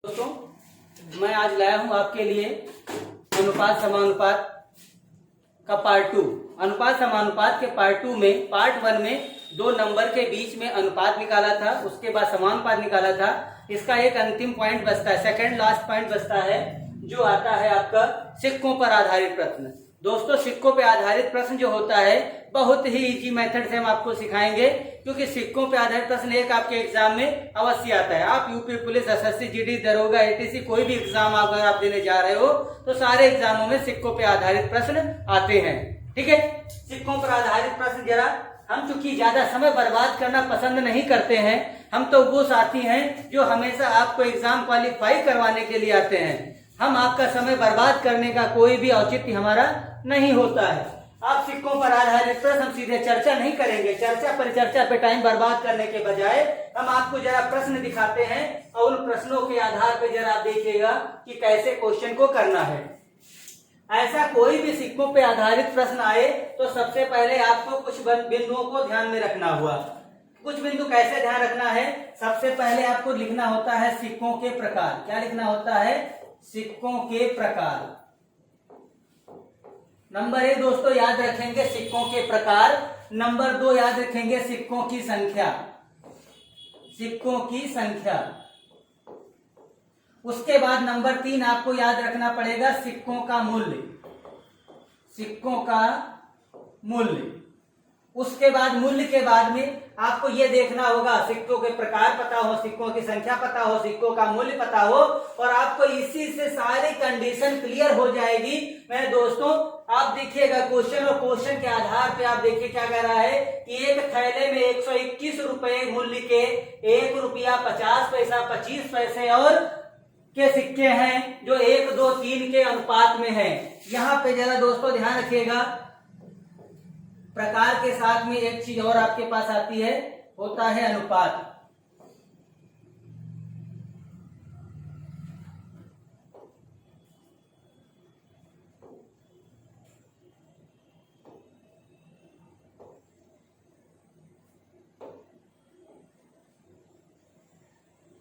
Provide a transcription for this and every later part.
दोस्तों, मैं आज लाया हूं आपके लिए अनुपात समानुपात का पार्ट 2। अनुपात समानुपात के पार्ट 2 में पार्ट 1 में दो नंबर के बीच में अनुपात निकाला था, उसके बाद समानुपात निकाला था। इसका एक अंतिम पॉइंट बचता है, सेकंड लास्ट पॉइंट बचता है, जो आता है आपका सिक्कों पर आधारित प्रश्न। दोस्तों, सिक्कों पर आधारित प्रश्न जो होता है बहुत ही इजी मेथड से हम आपको सिखाएंगे, क्योंकि सिक्कों पे आधारित प्रश्न एक आपके एग्जाम में अवश्य आता है। आप यूपी पुलिस, एसएससी, जीडी, दरोगा, एटीसी कोई भी एग्जाम अगर आप देने जा रहे हो तो सारे एग्जामों में सिक्कों पे आधारित प्रश्न आते हैं। ठीक है, सिक्कों पर आधारित प्रश्न जरा हम चूंकि ज्यादा समय बर्बाद करना पसंद नहीं करते हैं, हम तो वो साथी हैं जो हमेशा आपको एग्जाम क्वालिफाई करवाने के लिए आते हैं। हम आपका समय बर्बाद करने का कोई भी औचित्य हमारा नहीं होता है। आप सिक्कों पर आधारित प्रश्न हम सीधे चर्चा नहीं करेंगे, चर्चा परिचर्चा पे टाइम बर्बाद करने के बजाय हम आपको जरा प्रश्न दिखाते हैं और उन प्रश्नों के आधार पे जरा आप देखिएगा कि कैसे क्वेश्चन को करना है। ऐसा कोई भी सिक्कों पे आधारित प्रश्न आए तो सबसे पहले आपको कुछ बिंदुओं को ध्यान में रखना हुआ। कुछ बिंदु कैसे ध्यान रखना है? सबसे पहले आपको लिखना होता है सिक्कों के प्रकार। क्या लिखना होता है? सिक्कों के प्रकार। नंबर 1 दोस्तों याद रखेंगे सिक्कों के प्रकार। नंबर 2 याद रखेंगे सिक्कों की संख्या। सिक्कों की संख्या। उसके बाद नंबर 3 आपको याद रखना पड़ेगा सिक्कों का मूल्य। सिक्कों का मूल्य। उसके बाद मूल्य के बाद में आपको यह देखना होगा सिक्कों के प्रकार पता हो, सिक्कों की संख्या पता हो, सिक्कों का मूल्य पता हो, और आपको इसी से सारी कंडीशन क्लियर हो जाएगी। मैं दोस्तों आप देखिएगा क्वेश्चन, और क्वेश्चन के आधार पे आप देखिए क्या कह रहा है कि एक थैले में 121 रुपए मूल्य के 1 रुपया 50 पैसा 25 पैसे और के सिक्के हैं जो 1, 2, 3 के अनुपात में है। यहाँ पे जरा दोस्तों ध्यान रखिएगा, प्रकार के साथ में एक चीज और आपके पास आती है, होता है अनुपात।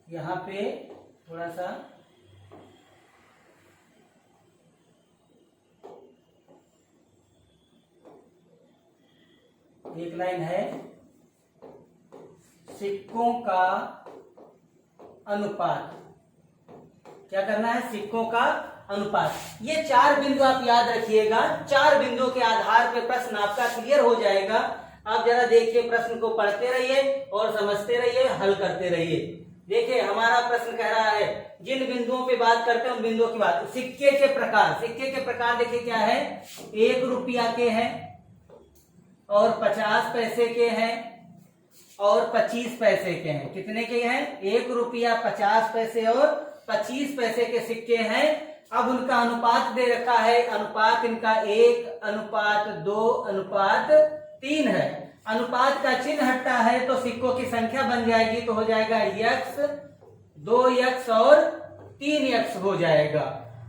यहां पे थोड़ा सा एक लाइन है, सिक्कों का अनुपात। क्या करना है? सिक्कों का अनुपात। ये 4 बिंदु आप याद रखिएगा। 4 बिंदुओं के आधार पे प्रश्न आपका क्लियर हो जाएगा। आप जरा देखिए, प्रश्न को पढ़ते रहिए और समझते रहिए, हल करते रहिए। देखिए हमारा प्रश्न कह रहा है, जिन बिंदुओं पे बात करते हैं उन बिंदुओं की बात। सिक्के के प्रकार। सिक्के के प्रकार देखिए क्या है, 1 रुपया के हैं और 50 पैसे के हैं और 25 पैसे के हैं। कितने के हैं? 1 रुपया 50 पैसे और 25 पैसे के सिक्के हैं। अब उनका अनुपात दे रखा है, अनुपात इनका 1:2:3 है। अनुपात का चिन्ह हटता है तो सिक्कों की संख्या बन जाएगी, तो हो जाएगा x, 2x और 3x हो जाएगा।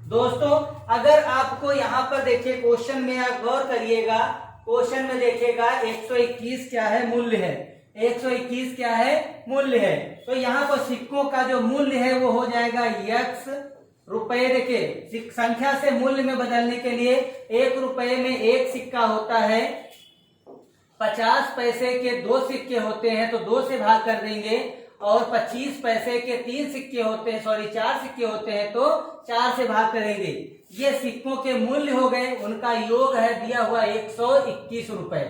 दोस्तों अगर आपको यहाँ पर देखिए क्वेश्चन में आप गौर करिएगा, क्वेश्चन में देखिएगा 121 क्या है? मूल्य है। 121 क्या है? मूल्य है। तो यहाँ पर सिक्कों का जो मूल्य है वो हो जाएगा x रुपए। देखिए संख्या से मूल्य में बदलने के लिए 1 रुपए में 1 सिक्का होता है, 50 पैसे के 2 सिक्के होते हैं तो 2 से भाग कर देंगे, और 25 पैसे के 3 सिक्के होते हैं, 4 सिक्के होते हैं तो 4 से भाग करेंगे। ये सिक्कों के मूल्य हो गए, उनका योग है दिया हुआ 121 रुपए।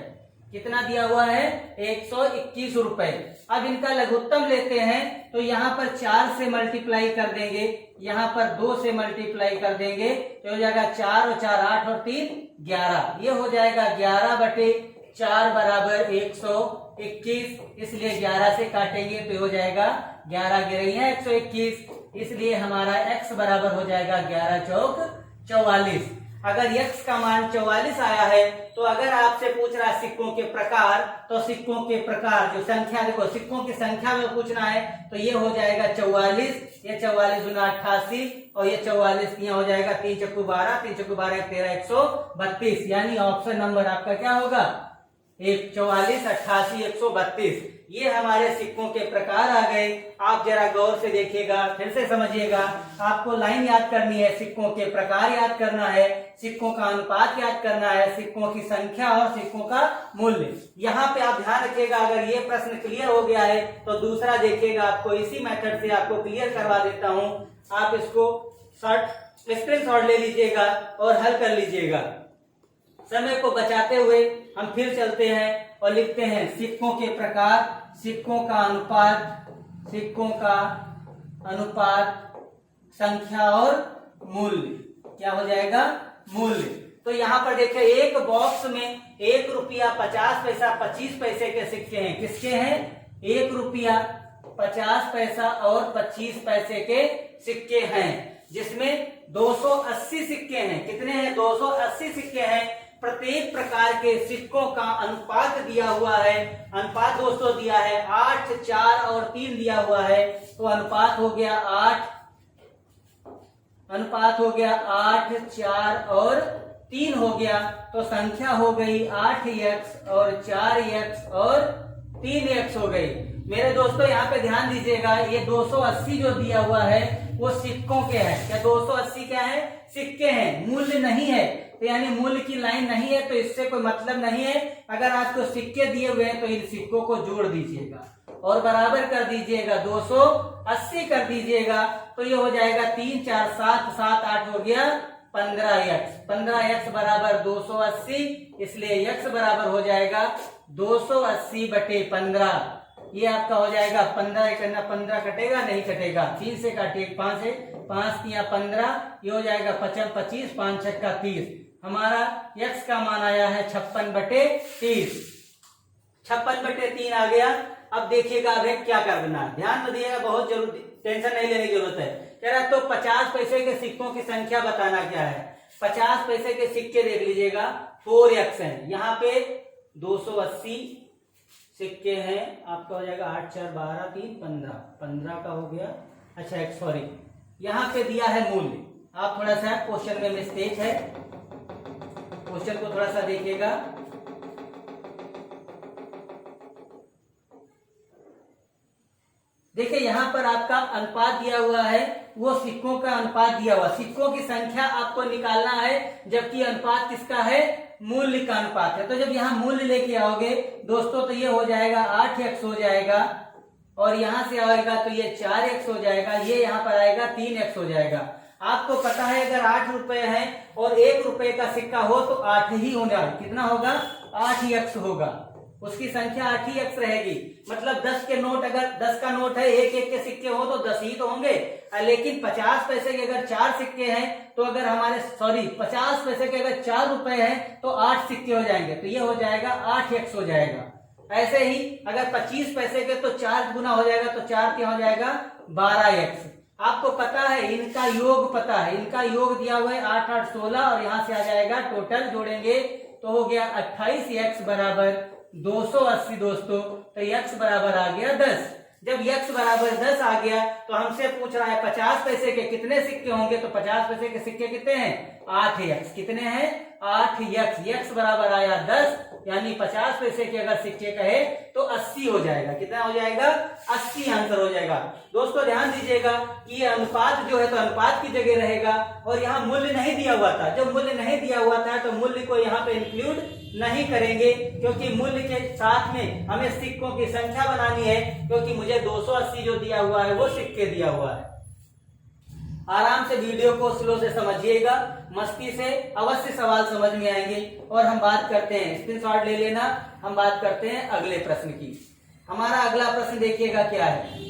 कितना दिया हुआ है? 121 रुपए। अब इनका लघुत्तम लेते हैं तो यहाँ पर 4 से मल्टीप्लाई कर देंगे, यहाँ पर 2 से मल्टीप्लाई कर देंगे तो हो जाएगा 4 और 4 8 और 3 11। ये हो जाएगा 11/4 बराबर 121, इसलिए 11 से काटेंगे तो हो जाएगा 11 गिरे हैं 121, इसलिए हमारा x बराबर हो जाएगा 11 चौक 44। अगर x का मान 44 आया है तो अगर आपसे पूछ रहा है सिक्कों के प्रकार, तो सिक्कों के प्रकार जो संख्या, देखो सिक्कों की संख्या में पूछना है तो ये हो जाएगा 44, ये 44 गुना 88 और ये 44 यहाँ हो जाएगा 3 चक्कू 12, 3 चक्कू 12 13 132, यानी ऑप्शन नंबर आपका क्या होगा? 44, 88, 132। ये हमारे सिक्कों के प्रकार आ गए। आप जरा गौर से देखिएगा, फिर से समझिएगा। आपको लाइन याद करनी है, सिक्कों के प्रकार याद करना है, सिक्कों का अनुपात याद करना है, सिक्कों की संख्या और सिक्कों का मूल्य। यहाँ पे आप ध्यान रखिएगा। अगर ये प्रश्न क्लियर हो गया है तो दूसरा देखिएगा, आपको इसी मेथड से आपको क्लियर करवा देता हूँ। आप इसको स्क्रीनशॉट ले लीजिएगा और हल कर लीजिएगा। समय को बचाते हुए हम फिर चलते हैं और लिखते हैं सिक्कों के प्रकार, सिक्कों का अनुपात, सिक्कों का अनुपात, संख्या और मूल्य। क्या हो जाएगा? मूल्य। तो यहाँ पर देखिए, एक बॉक्स में 1 रुपया 50 पैसा 25 पैसे के सिक्के हैं। किसके हैं? 1 रुपया 50 पैसा और 25 पैसे के सिक्के हैं, जिसमें 280 सिक्के हैं। कितने हैं? 280 सिक्के हैं। प्रत्येक प्रकार के सिक्कों का अनुपात दिया हुआ है। अनुपात दोस्तों दिया है 8, 4 और 3 दिया हुआ है। तो अनुपात हो गया 8, अनुपात हो गया 8, 4 और 3 हो गया। तो संख्या हो गई 8x और 4x और 3x हो गई। मेरे दोस्तों यहाँ पे ध्यान दीजिएगा, ये 280 जो दिया हुआ है वो सिक्कों के हैं। क्या 280 क्या है? सिक्के हैं, मूल्य नहीं है। तो यानी मूल्य की लाइन नहीं है, तो इससे कोई मतलब नहीं है। अगर आपको सिक्के दिए हुए हैं तो इन सिक्कों को जोड़ दीजिएगा और बराबर कर दीजिएगा, 280 कर दीजिएगा। तो ये हो जाएगा 3, 4, 7, 7, 8 हो गया 15x। 15x बराबर 280, इसलिए x बराबर हो जाएगा 280/15। ये आपका हो जाएगा 15 करना, 15 कटेगा नहीं कटेगा, 3 से काटिए, 5 है, 5 या 15, ये हो जाएगा 55, 25, 5 छक्का 30। हमारा x का मान आया है 56/30। 56/3 आ गया। अब देखिएगा अब क्या करना है, ध्यान में दिएगा, बहुत जरूरी, टेंशन नहीं लेने की जरूरत है। कह रहा तो 50 पैसे के सिक्कों की संख्या बताना क्या है। 50 पैसे के सिक्के देख लीजिएगा, 4x है। यहाँ पे 280 सिक्के हैं, आपका हो जाएगा 8, 4, 12, 3, 15। 15 का हो गया। अच्छा सॉरी, यहाँ पे दिया है मूल्य। आप थोड़ा सा क्वेश्चन में मिस्टेक है, क्वेश्चन को थोड़ा सा देखिएगा। देखिए यहाँ पर आपका अनुपात दिया हुआ है, वो सिक्कों का अनुपात दिया हुआ। सिक्कों की संख्या आपको निकालना है, जबकि अनुपात किसका है? मूल्य का अनुपात है। तो जब यहाँ मूल्य लेके आओगे दोस्तों तो ये हो जाएगा 8x हो जाएगा, और यहां से आएगा तो ये 4x हो जाएगा, ये यहाँ पर आएगा 3x हो जाएगा। आपको पता है अगर 8 रुपए है और 1 रुपए का सिक्का हो तो 8 ही होगा। कितना होगा? 8x होगा। उसकी संख्या 8x रहेगी। मतलब 10 के नोट, अगर 10 का नोट है, एक एक के सिक्के हो तो 10 ही तो होंगे। लेकिन 50 पैसे के अगर 4 सिक्के हैं तो अगर हमारे 50 पैसे के अगर 4 रुपए हैं तो 8 सिक्के हो जाएंगे, तो ये हो जाएगा 8x हो जाएगा। ऐसे ही अगर 25 पैसे के तो 4 गुना हो जाएगा, तो 4 क्या हो जाएगा? 12x। आपको पता है इनका योग, पता है इनका योग दिया हुआ है 8, 8, 16, और यहां से आ जाएगा टोटल जोड़ेंगे तो हो गया 28x बराबर 280 दोस्तों। तो x बराबर आ गया 10। जब x बराबर 10 आ गया तो हमसे पूछ रहा है 50 पैसे के कितने सिक्के होंगे। तो 50 पैसे के सिक्के कितने हैं? 8x। कितने हैं? 8x। x बराबर आया 10, यानी 50 पैसे के अगर सिक्के कहे तो 80 हो जाएगा। कितना हो जाएगा? 80 आंसर हो जाएगा। दोस्तों ध्यान दीजिएगा कि ये अनुपात जो है तो अनुपात की जगह रहेगा, और यहाँ मूल्य नहीं दिया हुआ था। जब मूल्य नहीं दिया हुआ था तो मूल्य को यहाँ पे इंक्लूड नहीं करेंगे, क्योंकि मूल्य के साथ में हमें सिक्कों की संख्या बनानी है, क्योंकि मुझे 280 जो दिया हुआ है वो सिक्के दिया हुआ है। आराम से वीडियो को स्लो से समझिएगा, मस्ती से अवश्य सवाल समझ में आएंगे। और हम बात करते हैं, स्क्रीनशॉट ले लेना, हम बात करते हैं अगले प्रश्न की। हमारा अगला प्रश्न देखिएगा क्या है।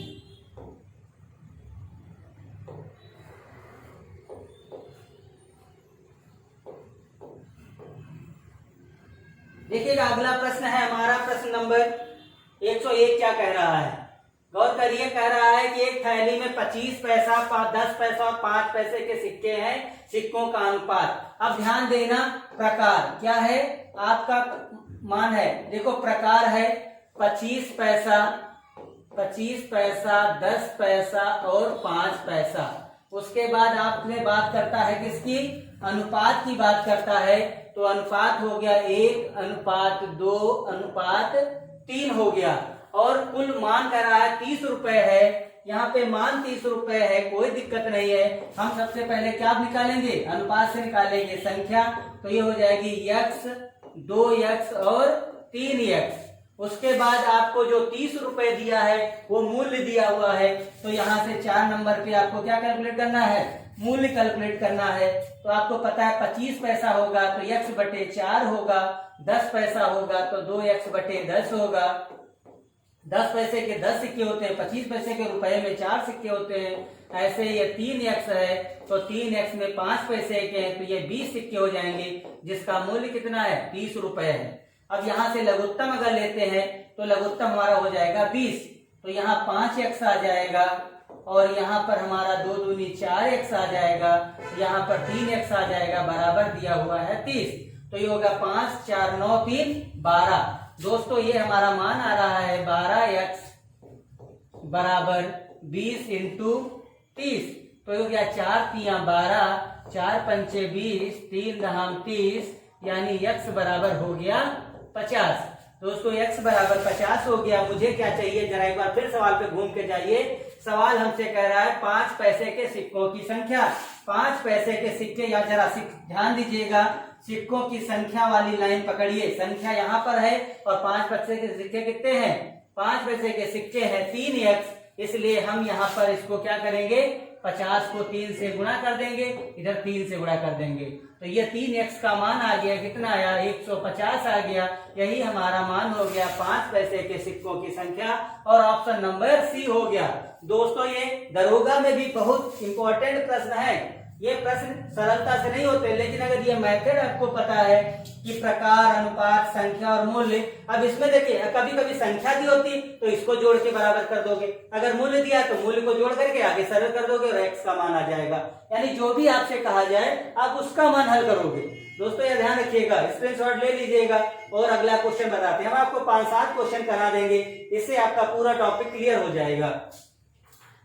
देखिएगा अगला प्रश्न है हमारा प्रश्न नंबर 101। क्या कह रहा है? गौर करिए, कह रहा है कि एक थैली में 25 पैसा, 10 पैसा और 5 पैसे के सिक्के हैं, सिक्कों का अनुपात। अब ध्यान देना, प्रकार क्या है आपका मान है। देखो प्रकार है 25 पैसा, 25 पैसा, 10 पैसा और 5 पैसा। उसके बाद आपने बात करता है किसकी? अनुपात की बात करता है। तो अनुपात हो गया 1:2:3 हो गया। और कुल मान कह रहा है 30 रुपए है, यहाँ पे मान 30 रुपए है, कोई दिक्कत नहीं है। हम सबसे पहले क्या निकालेंगे, अनुपात से निकालेंगे संख्या, तो ये हो जाएगी x, 2x और 3x। उसके बाद आपको जो 30 रुपए दिया है वो मूल्य दिया हुआ है, तो यहाँ से 4 नंबर पे आपको क्या कैलकुलेट करना है, मूल्य कैलकुलेट करना है। तो आपको पता है 25 पैसा होगा तो x बटे 4 होगा, 10 पैसा होगा तो 2x बटे 10 होगा। 10 पैसे के 10 सिक्के होते हैं, 25 पैसे के रुपए में 4 सिक्के होते हैं। ऐसे ये 3x है तो 3x में 5 पैसे के हैं तो ये 20 सिक्के हो जाएंगे, जिसका मूल्य कितना है, 30 रुपए है। अब यहाँ से लघुत्तम अगर लेते हैं तो लघुत्तम हमारा हो जाएगा 20, तो यहाँ 5x आ जाएगा और यहाँ पर हमारा 2 दूनी 4x आ जाएगा, यहाँ पर 3x आ जाएगा, बराबर दिया हुआ है 30। तो ये होगा 5, 4, 9, 3, 12। दोस्तों ये हमारा मान आ रहा है 12x बराबर 20 इंटू 30। तो ये हो गया 4 तिया 12, 4 पंचे 20, 3 दहाम 30, यानी x बराबर हो गया 50। दोस्तों x बराबर 50 हो गया। मुझे क्या चाहिए, जरा एक बार फिर सवाल पे घूम के जाइए। सवाल हमसे कह रहा है 5 पैसे के सिक्कों की संख्या। 5 पैसे के सिक्के, या जरा ध्यान दीजिएगा, सिक्कों की संख्या वाली लाइन पकड़िए। संख्या यहाँ पर है और 5 पैसे के सिक्के कितने हैं, 5 पैसे के सिक्के हैं 3x, इसलिए हम यहाँ पर इसको क्या करेंगे, 50 को 3 से गुणा कर देंगे, इधर 3 से गुणा कर देंगे, तो ये 3x का मान आ गया, कितना आया, 150 आ गया। यही हमारा मान हो गया 5 पैसे के सिक्कों की संख्या, और ऑप्शन नंबर सी हो गया। दोस्तों ये दरोगा में भी बहुत इंपॉर्टेंट प्रश्न है। ये प्रश्न सरलता से नहीं होते, लेकिन अगर ये मेथड आपको पता है कि प्रकार, अनुपात, संख्या और मूल्य, अब इसमें देखिए कभी कभी संख्या दी होती तो इसको जोड़ के बराबर कर दोगे, अगर मूल्य दिया तो मूल्य को जोड़ करके आगे सरल कर दोगे और x का मान आ जाएगा। यानी जो भी आपसे कहा जाए आप उसका मान हल करोगे। दोस्तों ये ध्यान रखिएगा, स्क्रीनशॉट ले लीजिएगा और अगला क्वेश्चन बताते हैं। हम आपको 5-7 क्वेश्चन करा देंगे, इससे आपका पूरा टॉपिक क्लियर हो जाएगा।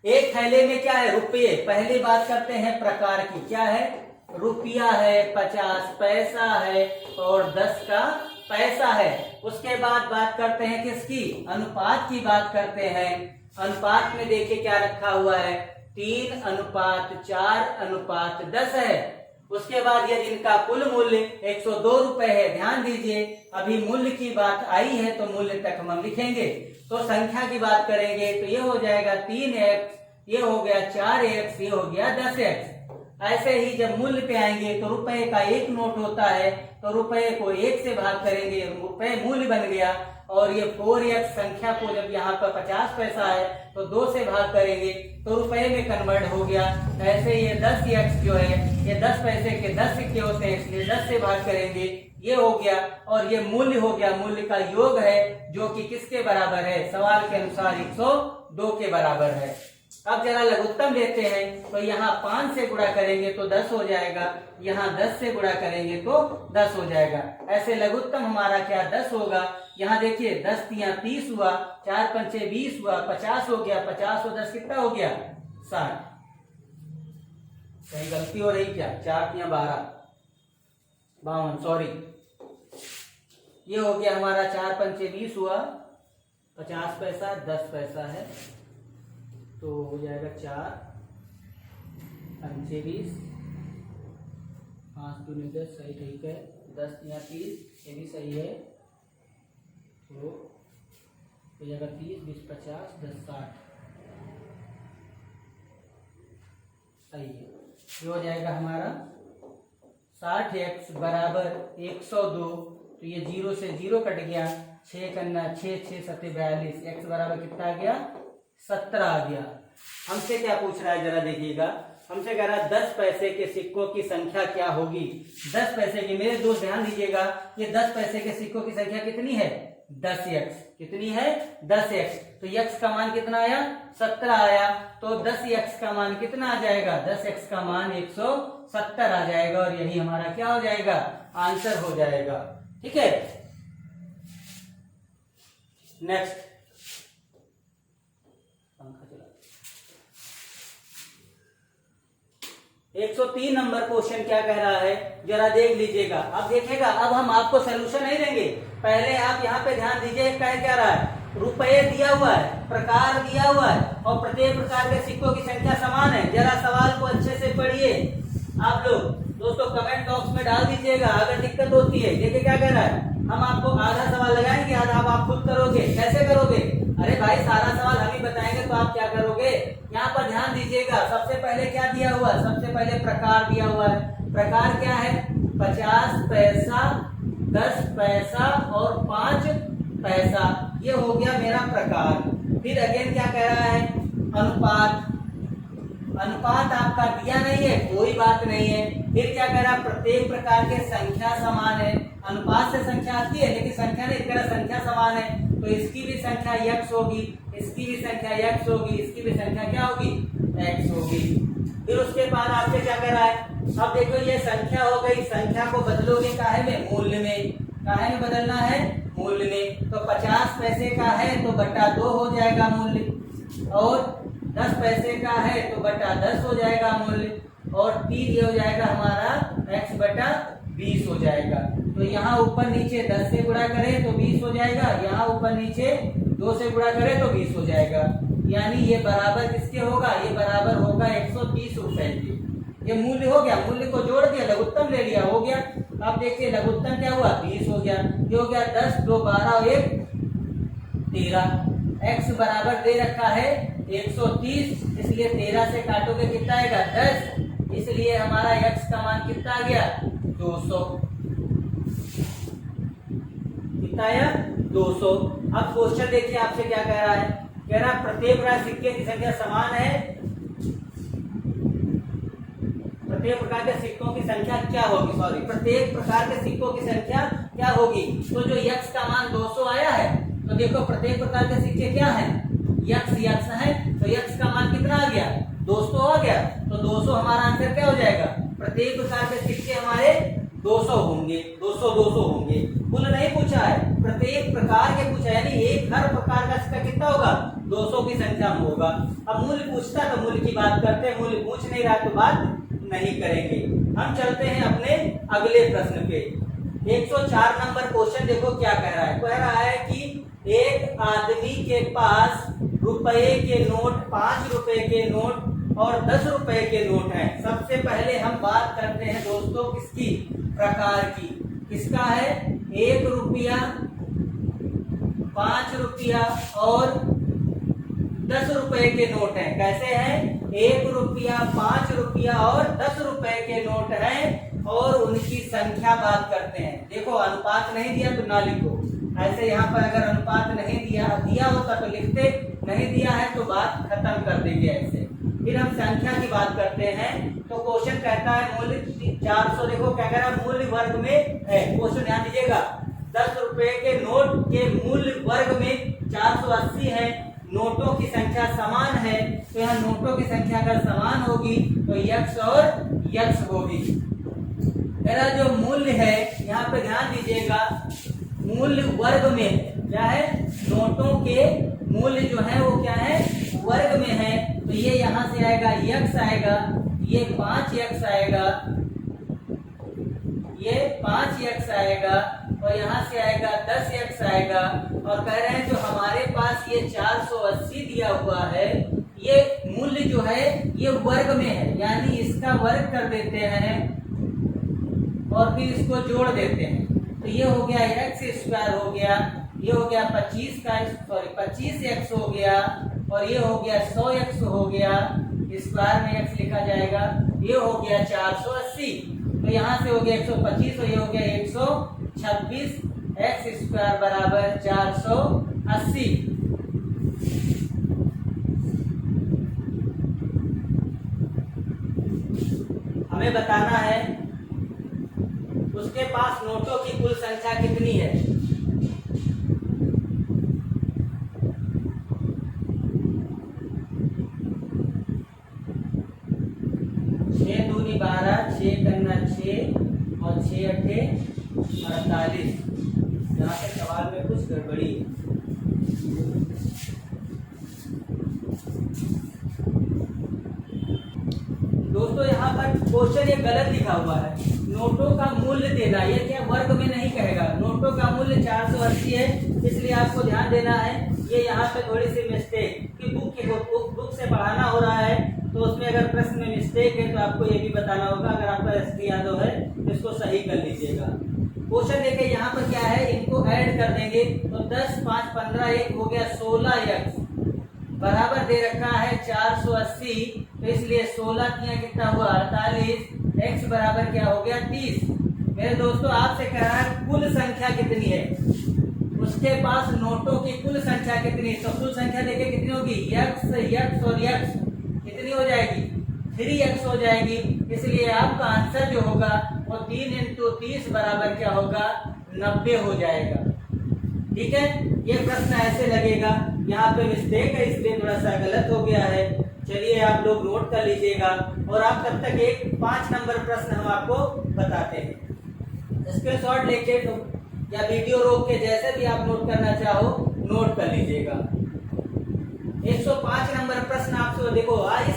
एक थैले में क्या है, रुपये। पहली बात करते हैं प्रकार की, क्या है, रुपया है, 50 पैसा है और 10 का पैसा है। उसके बाद बात करते हैं किसकी, अनुपात की बात करते हैं। अनुपात में देखिए क्या रखा हुआ है, 3:4:10 है। उसके बाद यदि इनका कुल मूल्य 102 रुपए है। ध्यान दीजिए, अभी मूल्य की बात आई है तो मूल्य तक हम लिखेंगे। तो संख्या की बात करेंगे तो ये हो जाएगा 3x, ये हो गया 4x, ये हो गया 10x। ऐसे ही जब मूल्य पे आएंगे तो रुपए का 1 नोट होता है, तो रुपए को 1 से भाग करेंगे, रुपए मूल्य बन गया। और ये 4x संख्या को जब यहाँ पर 50 पैसा है तो 2 से भाग करेंगे तो रुपए में कन्वर्ट हो गया। ऐसे ये 10x जो है ये 10 पैसे के 10 सिक्के होते हैं, इसलिए 10 से भाग करेंगे, ये हो गया। और ये मूल्य हो गया, मूल्य का योग है जो कि किसके बराबर है, सवाल के अनुसार 102 के बराबर है। अब जरा लघुत्तम लेते हैं, तो यहाँ 5 से गुणा करेंगे तो 10 हो जाएगा, यहाँ 10 से गुणा करेंगे तो 10 हो जाएगा। ऐसे लघुत्तम हमारा क्या 10 होगा। यहाँ देखिए 10 तिया 30 हुआ, 4 पंचे 20 हुआ, 50 हो गया, 50 और 10 कितना हो गया, 60। कहीं गलती हो रही क्या, 4 तिया 12, 52, सॉरी। ये हो गया हमारा 4 पंचे 20 हुआ, 50 पैसा, 10 पैसा है, तो हो जाएगा 4 पंचे 20, 5 दूनी 10, सही ठीक है, 10 तिया 30, ये भी सही है, तो हो जाएगा 30, 20, 50, 10, 60, सही है। ये हो जाएगा हमारा 60x बराबर 102, तो ये 0 से 0 कट गया, 6 करना 6, 6 7 42, x बराबर कितना आ गया, 17 आ गया। हमसे क्या पूछ रहा है जरा देखिएगा, हमसे कह रहा है 10 पैसे के सिक्कों की संख्या क्या होगी। 10 पैसे की, मेरे दोस्त ध्यान दीजिएगा, ये 10 पैसे के सिक्कों की संख्या कितनी है, 10x, कितनी है, 10x। तो x का मान कितना आया, 17 आया, तो 10x का मान कितना आ जाएगा, 10x का मान 170 आ जाएगा, और यही हमारा क्या हो जाएगा, आंसर हो जाएगा। ठीक है, नेक्स्ट 103 नंबर क्वेश्चन क्या कह रहा है, जरा देख लीजिएगा। अब देखिएगा, अब हम आपको सोल्यूशन नहीं देंगे, पहले आप यहाँ पे ध्यान दीजिए, कह क्या रहा है, रुपए दिया हुआ है, प्रकार दिया हुआ है और प्रत्येक प्रकार के सिक्कों की संख्या समान है। जरा सवाल को अच्छे से पढ़िए आप लोग। दोस्तों कमेंट बॉक्स में डाल दीजिएगा अगर दिक्कत होती है। देखिए क्या कह रहा है, हम आपको आधा सवाल लगाएंगे, आधा आप खुद करोगे। कैसे करोगे? अरे भाई सारा सवाल हम ही बताएंगे तो आप क्या करोगे? यहाँ पर ध्यान दीजिएगा। सबसे पहले क्या दिया हुआ है? सबसे पहले प्रकार दिया हुआ है। प्रकार क्या है? 50 पैसा, 10 पैसा और 5 पैसा, ये हो गया मेरा प्रकार। फिर अगेन क्या कह रहा है? अनुपात। अनुपात आपका दिया नहीं है, कोई बात नहीं है। फिर क्या कह रहा है? प्रत्येक प्रकार के संख्या समान है। अनुपात से संख्या आती है लेकिन संख्या नहीं, इस तरह संख्या समान है तो इसकी भी संख्या x होगी, इसकी भी संख्या x होगी, इसकी भी संख्या क्या होगी? x होगी। फिर उसके बाद आपसे क्या कह रहा है? अब देखो ये संख्या हो गई, संख्या को बदलोगे काहे में? मूल्य में। काहे में बदलना है? मूल्य में। तो 50 पैसे का है तो बटा 2 हो जाएगा मूल्य, और 10 पैसे का है तो बटा 10 हो जाएगा मूल्य, और 3 ये हो जाएगा हमारा x बटा 20 हो जाएगा। तो यहाँ ऊपर नीचे 10 से गुणा करें तो 20 हो जाएगा, यहाँ ऊपर नीचे 2 से गुणा करें तो 20 हो जाएगा। यानी ये बराबर किसके होगा? ये बराबर होगा 130 रुपए के। ये मूल्य हो गया, मूल्य को जोड़ दिया, लघुत्तम ले लिया, हो गया। अब देखिए लघुत्तम क्या हुआ? 20 हो गया। ये हो गया 10, 2, 12 और 1 13। x बराबर दे रखा है 130, इसलिए 13 से काटोगे कितना आएगा? 10, इसलिए हमारा x का मान कितना आ गया? 200। कितना आया? 200। अब क्वेश्चन देखिए आपसे क्या कह रहा है? कह रहा है प्रत्येक प्रकार सिक्के की संख्या समान है, प्रत्येक प्रकार के सिक्कों की संख्या क्या होगी? सॉरी, प्रत्येक प्रकार के सिक्कों की संख्या क्या होगी? तो जो x का मान 200 आया है, तो देखो प्रत्येक प्रकार के सिक्के क्या हैं? x है, तो x का मान कितना आ गया? 200 आ गया। तो 200 हमारा आंसर क्या हो जाएगा? प्रत्येक प्रकार के सिक्के हमारे 200 होंगे, 200 होंगे। कुल नहीं पूछा है, प्रत्येक प्रकार के पूछा, यानी एक हर प्रकार का सिक्का कितना होगा? 200 की संख्या में होगा। अब मूल्य पूछता तो मूल्य की बात करते हैं, मूल्य पूछ नहीं रहा तो बात नहीं करेंगे। हम चलते हैं अपने अगले प्रश्न पे। 104 नंबर क्वेश्चन देखो क्या कह रहा है? कह रहा है कि एक आदमी के पास रुपए के नोट, 5 रुपए के नोट और 10 रुपए के नोट हैं। सबसे पहले हम बात करते हैं दोस्तों किसकी? प्रकार की। किसका है? 1 रुपया, 5 रुपया और 10 रुपए के नोट हैं। कैसे हैं? 1 रुपया, 5 रुपया और 10 रुपए के नोट हैं और उनकी संख्या बात करते हैं। देखो अनुपात नहीं दिया तो ना लिखो, ऐसे यहाँ पर अगर अनुपात नहीं दिया होता तो लिखते, नहीं दिया है तो बात खत्म कर देंगे ऐसे। फिर हम संख्या की बात करते हैं। तो क्वेश्चन कहता है मूल्य 400। देखो क्या कह रहा है? मूल्य वर्ग में है। क्वेश्चन ध्यान दीजिएगा, 10 रुपए के नोट के मूल्य वर्ग में 480 है। नोटों की संख्या समान है, तो यहाँ नोटों की संख्या अगर समान होगी तो x और x होगी। मेरा जो मूल्य है यहाँ पे ध्यान दीजिएगा, मूल्य वर्ग में क्या है? नोटों के मूल्य जो है वो क्या है? वर्ग में है। तो ये यहाँ से आएगा x आएगा, ये 5x आएगा, ये 5x आएगा और यहाँ से आएगा 10x आएगा। और कह रहे हैं जो हमारे पास ये 480 दिया हुआ है, ये मूल्य जो है ये वर्ग में है, यानी इसका वर्ग कर देते हैं और फिर इसको जोड़ देते हैं। तो ये हो गया x² हो गया, ये हो गया 25x हो गया और ये हो गया 100x हो गया, स्क्वायर में x लिखा जाएगा। ये हो गया 480, तो यहाँ से हो गया 125 और ये हो गया 126। x² बराबर 480। हमें बताना है उसके पास नोटों की कुल संख्या कितनी है। छह दूनी 12, 6 करना 6 और 6 अट्ठे 48। यहाँ पे सवाल में कुछ गड़बड़ी है। दोस्तों यहाँ पर क्वेश्चन ये गलत लिखा हुआ है, नोटों का मूल्य देना, ये क्या वर्ग में नहीं कहेगा। नोटों का मूल्य 480 है, इसलिए आपको ध्यान देना है ये यहाँ पे थोड़ी सी मिस्टेक कि बुक से पढ़ाना हो रहा है, तो उसमें अगर प्रश्न में मिस्टेक है तो आपको ये भी बताना होगा। अगर आपका एसटी यादव है तो इसको सही कर लीजिएगा। क्वेश्चन देखिए यहाँ पर क्या है, इनको ऐड कर देंगे तो 10, 5, 15, 1 हो गया 16x बराबर दे रखा है 480, तो इसलिए 16 किया कितना हुआ 48, x बराबर क्या हो गया 30। मेरे दोस्तों आपसे कह रहा है कुल संख्या कितनी है, उसके पास नोटों की कुल संख्या कितनी है, तो कुल संख्या देखिए कितनी होगी, x और x कितनी हो जाएगी 3x हो जाएगी। इसलिए आपका आंसर जो होगा वो 3 × 30 बराबर क्या होगा 90 हो जाएगा। ठीक है, ये प्रश्न ऐसे लगेगा, यहाँ पे मिस्टेक है इसलिए थोड़ा सा गलत हो गया है। चलिए आप लोग नोट कर लीजिएगा और आप तब तक एक 5 नंबर प्रश्न हम आपको बताते हैं। स्क्रीनशॉट लेके तो या वीडियो रोक के जैसे भी आप नोट करना चाहो नोट कर लीजिएगा। 105 नंबर प्रश्न आपसे देखो, इस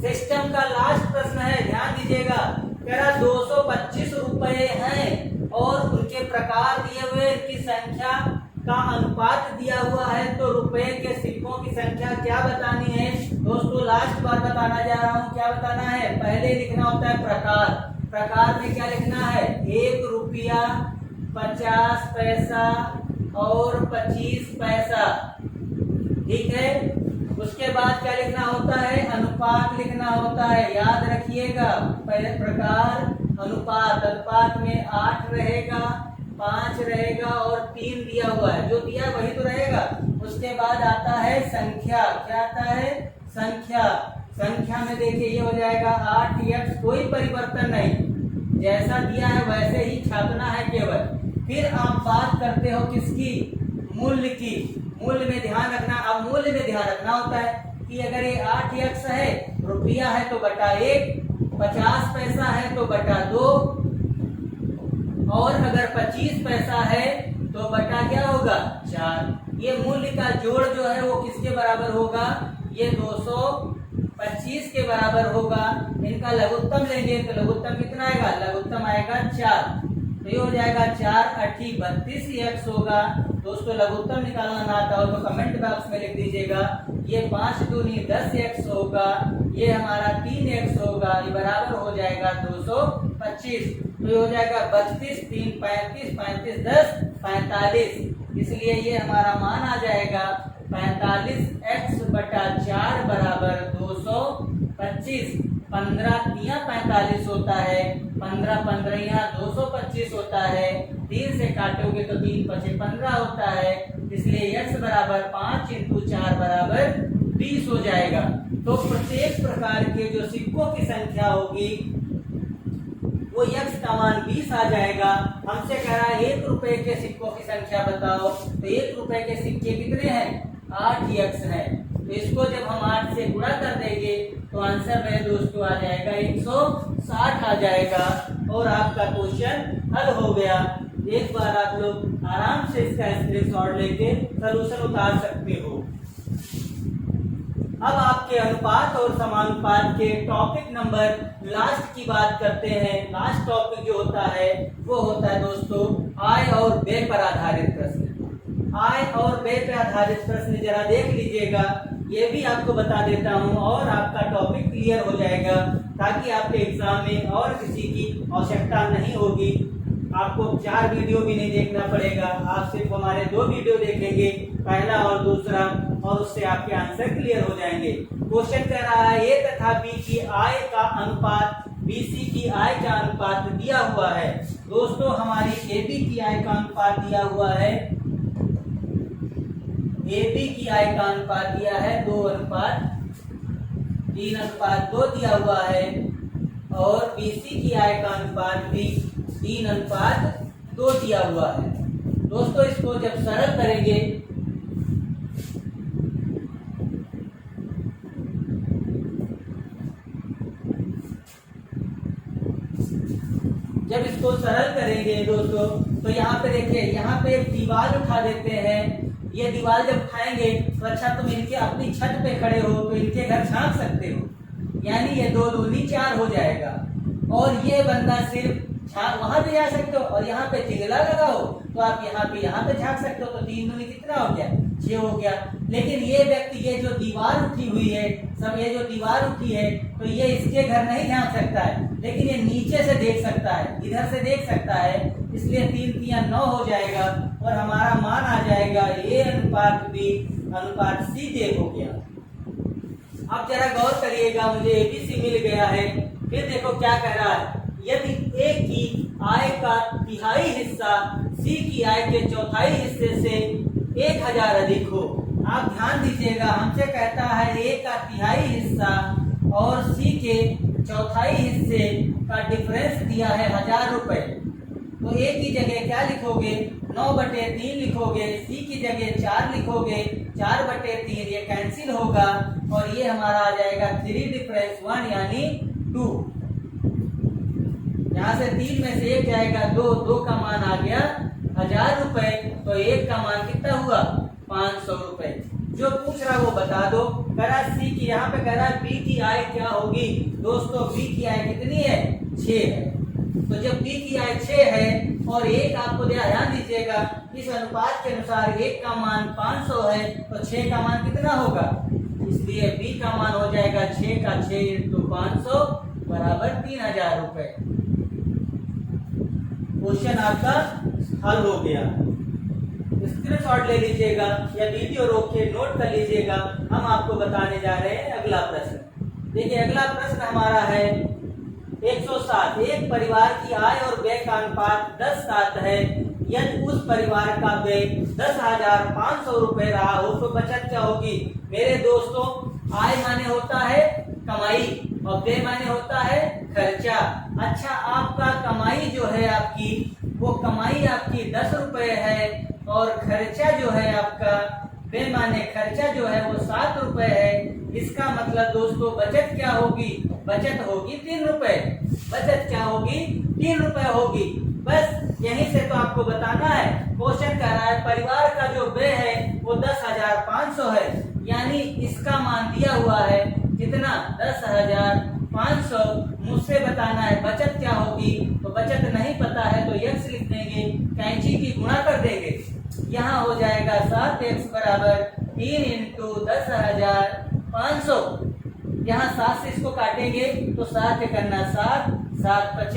सिस्टम का लास्ट प्रश्न है, ध्यान दीजिएगा। कह रहा 225 रुपए हैं और उनके प्रकार दिए हुए, इनकी संख्या का अनुपात दिया हुआ है, तो रुपए के सिक्कों की संख्या क्या बतानी है दोस्तों। लास्ट बार बताना जा रहा हूँ, क्या बताना है, पहले लिखना होता है प्रकार। प्रकार में क्या लिखना है, 1 रुपया 50 पैसा और 25 पैसा। ठीक है, उसके बाद क्या लिखना होता है, अनुपात लिखना होता है। याद रखिएगा प्रकार अनुपात, अनुपात में 8 रहेगा, 5 रहेगा और 3 दिया हुआ है, जो दिया वही तो रहेगा। उसके बाद आता है संख्या, क्या आता है संख्या। संख्या में देखिए ये हो जाएगा 8x, कोई परिवर्तन नहीं, जैसा दिया है वैसे ही छापना है केवल। फिर आप बात करते हो किसकी, मूल्य की। मूल्य में ध्यान रखना, अब मूल्य में ध्यान रखना होता है कि अगर ये 8x है, रुपया है तो बटा 1, 50 पैसा है तो बटा 2, और अगर 25 पैसा है तो बटा क्या होगा 4। ये मूल्य का जोड़ जो है वो किसके बराबर होगा, ये 225 के बराबर होगा। इनका लघुत्तम लेंगे तो लघुत्तम कितना आएगा, लघुत्तम आएगा 4, तो ये हो जाएगा 4 8 32x होगा। दोस्तों लघुत्तम निकालना ना आता हो तो कमेंट बॉक्स में लिख दीजिएगा। ये 5 दूनी 10x होगा, ये हमारा 3x होगा, ये बराबर हो जाएगा 225, तो ये हो जाएगा 32 3 35 35 10 45। इसलिए ये हमारा मान आ जाएगा 45x बटा 4 बराबर 225। 15 तिया 45 होता है, 15 15 225 होता है, 3 से काटोगे तो 3 5 15 होता है। इसलिए x बराबर 5 × 4 बराबर 20 हो जाएगा। तो प्रत्येक प्रकार के जो सिक्कों की संख्या होगी वो x का मान 20 आ जाएगा। हमसे कह रहा है 1 रुपए के सिक्कों की संख्या बताओ, तो 1 रुपए के सिक्के कितने हैं, 8x है, तो इसको जब हम 8 से गुणा कर देंगे तो आंसर मेरे दोस्तों आ जाएगा 160 आ जाएगा और आपका क्वेश्चन हल हो गया। एक बार आप लोग आराम से इसका स्क्रीनशॉट लेके सलूशन उतार सकते हो। अब आपके अनुपात और समानुपात के टॉपिक नंबर लास्ट की बात करते हैं। लास्ट टॉपिक जो होता है वो होता है दोस्तों आय और व्यय पर आधारित प्रश्न। आय और व्यय पर आधारित प्रश्न जरा देख लीजिएगा, ये भी आपको बता देता हूं और आपका टॉपिक क्लियर हो जाएगा, ताकि आपके एग्जाम में और किसी की आवश्यकता नहीं होगी। आपको 4 वीडियो भी नहीं देखना पड़ेगा, आप सिर्फ हमारे 2 वीडियो देखेंगे, पहला और दूसरा, और उससे आपके आंसर क्लियर हो जाएंगे। क्वेश्चन कह रहा है ए तथा बी की आय का अनुपात बीसी की आय का अनुपात दिया हुआ है। दोस्तों हमारी एबी की आय का अनुपात दिया हुआ है, एबी की आय का अनुपात दिया है 2:3:2 दिया हुआ है, और बीसी की आय का अनुपात भी 3:2 दिया हुआ है। दोस्तों इसको जब सरल करेंगे दोस्तों, तो यहाँ पे देखिए, यहाँ पे एक दीवार उठा देते हैं। ये दीवार जब उठाएंगे तो अच्छा तुम इनके अपनी छत पे खड़े हो तो इनके घर झांक सकते हो, यानी ये 2 दूनी 4 हो जाएगा। और ये बंदा सिर्फ वहां भी जा सकते हो, और यहाँ पे तिगला लगाओ तो आप यहाँ पे झांक सकते हो। तो 3 दूनी कितना हो गया, 6 हो गया। लेकिन ये व्यक्ति, ये जो दीवार उठी हुई है सब, ये जो दीवार उठी है तो ये इसके घर नहीं झांक सकता है, लेकिन ये नीचे से देख सकता है, इधर से देख सकता है, इसलिए 3 3 9 हो जाएगा और हमारा मान आ जाएगा A अनुपात B अनुपात C के हो गया। अब जरा गौर करिएगा, मुझे ABC मिल गया है। फिर देखो क्या कह रहा है, यदि A की आय का तिहाई हिस्सा C की आय के चौथाई हिस्से से 1000 अधिक हो। आप ध्यान दीजिएगा, हमसे कहता है A का तिहाई हिस्सा और C के चौथाई हिस्से का डिफरेंस दिया है 1000 रुपए। तो A की जगह क्या लिखोगे, 9/3 लिखोगे, C की जगह 4 लिखोगे, 4/3 ये कैंसिल होगा और ये हमारा आ जाएगा 3 डिफरेंस 1 यानी 2। यहाँ से 3 में से 1 जाएगा 2, 2 का मान आ गया 1000 रुपए, तो 1 का मान कितना हुआ 500 रुपए। जो पूछ रहा वो बता दो। कह रहा C की, यहाँ पे कह रहा है B की आय क्या होगी। दोस्तों B की आय कितनी है, 6 है। तो जब B की आय 6 है और 1 आपको ध्यान दीजिएगा, इस अनुपात के अनुसार 1 का मान 500 है तो 6 का मान कितना होगा, इसलिए B का मान हो जाएगा 6 का 6 × 500 बराबर 3000 रुपए। क्वेश्चन आपका हल हो गया। स्क्रीनशॉट ले लीजिएगा या वीडियो रोक के नोट कर लीजिएगा। हम आपको बताने जा रहे हैं अगला प्रश्न। देखिए अगला प्रश्न हमारा है 107। एक परिवार की आय और व्यय का अनुपात 10:7 है। यदि उस परिवार का व्यय 10,500 रुपए रहा हो तो बचत क्या होगी। मेरे दोस्तों, आय माने होता है कमाई और व्यय माने होता है खर्चा। अच्छा, आपका कमाई जो है आपकी, वो कमाई आपकी 10 रुपए है और खर्चा जो है आपका, व्यय माने खर्चा जो है वो 7 रुपए है। इसका मतलब दोस्तों बचत क्या होगी, बचत होगी 3 रुपए। बचत क्या होगी, 3 रुपए होगी। बस यहीं से तो आपको बताना है। क्वेश्चन कह रहा है परिवार का जो व्यय है वो 10,500 है, यानी इसका मान दिया हुआ है कितना, 10,500। मुझसे बताना है बचत क्या होगी, तो बचत नहीं पता है तो x लिख देंगे, कैंची की गुणा कर देंगे। यहाँ हो जाएगा 7x बराबर 3 × 10,500। यहाँ 7 से इसको काटेंगे तो 7 करना 7, 7 × 5 =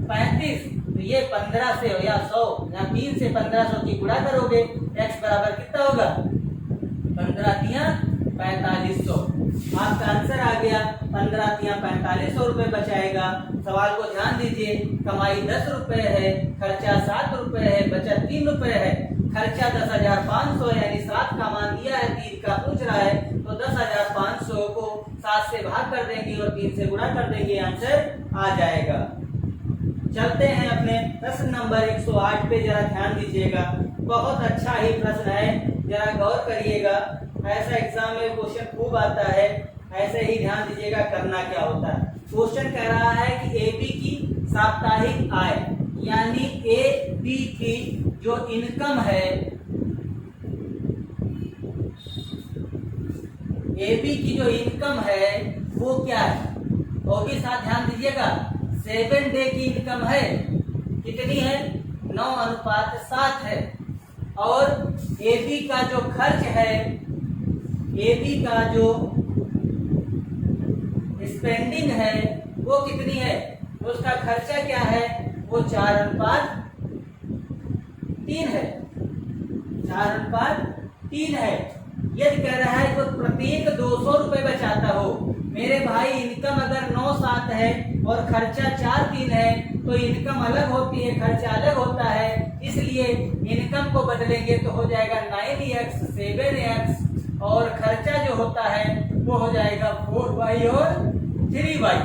35। तो ये 15 से या 100, यहाँ 3 से 1500 की गुणा करोगे, x बराबर कितना होगा, 15 × 4500। आपका आंसर आ गया 15 × 4500 रुपए बचाएगा। सवाल को ध्यान दीजिए, कमाई 10 रुपए है, खर्चा 7 रुपए है, बचत 3 रुपए है। खर्चा 10,500 यानी 7 का मान दिया है, 3 का पूछ रहा है, तो 10,500 को 7 से भाग कर देंगे और 3 से गुणा कर देंगे, आंसर आ जाएगा। चलते हैं अपने प्रश्न नंबर 108 पे, जरा ध्यान दीजिएगा। बहुत अच्छा ही प्रश्न है, जरा गौर करिएगा। ऐसा एग्जाम में क्वेश्चन खूब आता है, ऐसे ही ध्यान दीजिएगा करना क्या होता है। क्वेश्चन कह रहा है कि AB की साप्ताहिक आय, यानी AB की जो इनकम है, AB की जो इनकम है वो क्या है, वो भी साथ ध्यान दीजिएगा। 7 डे की इनकम है, कितनी है, 9:7 है। और AB का जो खर्च है, AB का जो स्पेंडिंग है वो कितनी है, उसका खर्चा क्या है, वो 4:3 है, 4:3 है। यदि कह रहा है तो प्रत्येक 200 रुपए बचाता हो। मेरे भाई, इनकम अगर 9:7 है और खर्चा 4:3 है तो इनकम अलग होती है, खर्चा अलग होता है, इसलिए इनकम को बदलेंगे तो हो जाएगा 9x 7x और खर्चा जो होता है वो हो जाएगा 4y और 3y।